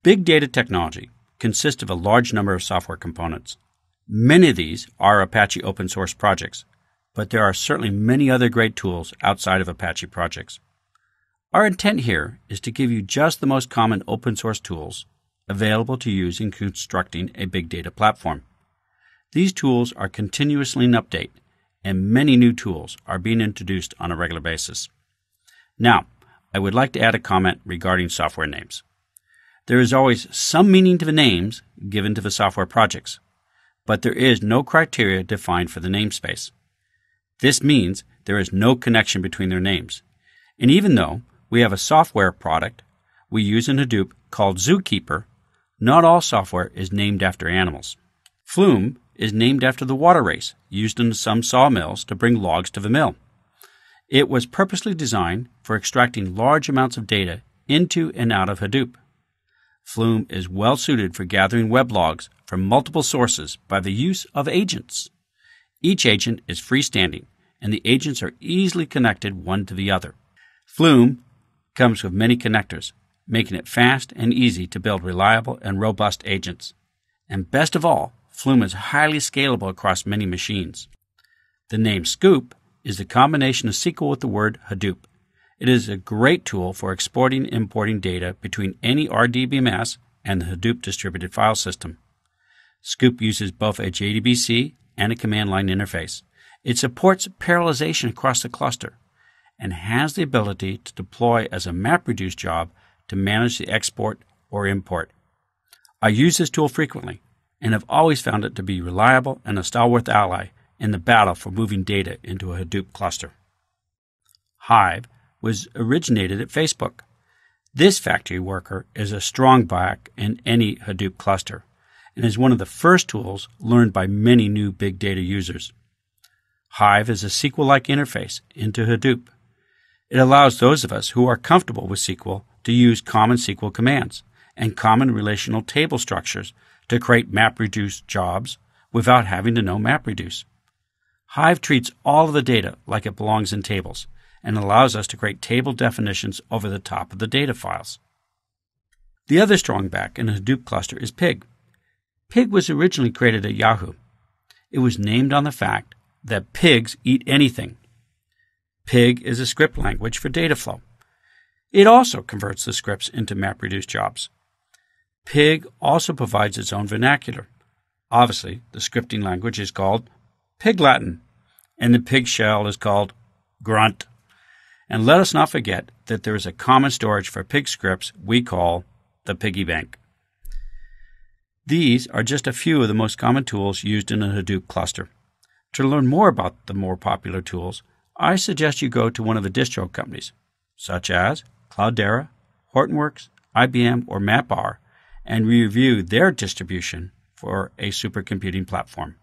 Big data technology consists of a large number of software components. Many of these are Apache open source projects, but there are certainly many other great tools outside of Apache projects. Our intent here is to give you just the most common open source tools available to use in constructing a big data platform. These tools are continuously in update, and many new tools are being introduced on a regular basis. Now, I would like to add a comment regarding software names. There is always some meaning to the names given to the software projects, but there is no criteria defined for the namespace. This means there is no connection between their names. And even though we have a software product we use in Hadoop called Zookeeper, not all software is named after animals. Flume is named after the water race used in some sawmills to bring logs to the mill. It was purposely designed for extracting large amounts of data into and out of Hadoop. Flume is well suited for gathering web logs from multiple sources by the use of agents. Each agent is freestanding, and the agents are easily connected one to the other. Flume comes with many connectors, making it fast and easy to build reliable and robust agents. And best of all, Flume is highly scalable across many machines. The name Scoop is the combination of SQL with the word Hadoop. It is a great tool for exporting and importing data between any RDBMS and the Hadoop distributed file system. Scoop uses both a JDBC and a command line interface. It supports parallelization across the cluster and has the ability to deploy as a MapReduce job to manage the export or import. I use this tool frequently and have always found it to be reliable and a stalwart ally in the battle for moving data into a Hadoop cluster. Hive was originated at Facebook. This factory worker is a strong back in any Hadoop cluster and is one of the first tools learned by many new big data users. Hive is a SQL-like interface into Hadoop. It allows those of us who are comfortable with SQL to use common SQL commands and common relational table structures to create MapReduce jobs without having to know MapReduce. Hive treats all of the data like it belongs in tables and allows us to create table definitions over the top of the data files. The other strong back in a Hadoop cluster is Pig. Pig was originally created at Yahoo. It was named on the fact that pigs eat anything. Pig is a script language for data flow. It also converts the scripts into MapReduce jobs. Pig also provides its own vernacular. Obviously, the scripting language is called Pig Latin, and the pig shell is called Grunt. And let us not forget that there is a common storage for pig scripts we call the piggy bank. These are just a few of the most common tools used in a Hadoop cluster. To learn more about the more popular tools, I suggest you go to one of the distro companies, such as Cloudera, Hortonworks, IBM, or MapR, and review their distribution for a supercomputing platform.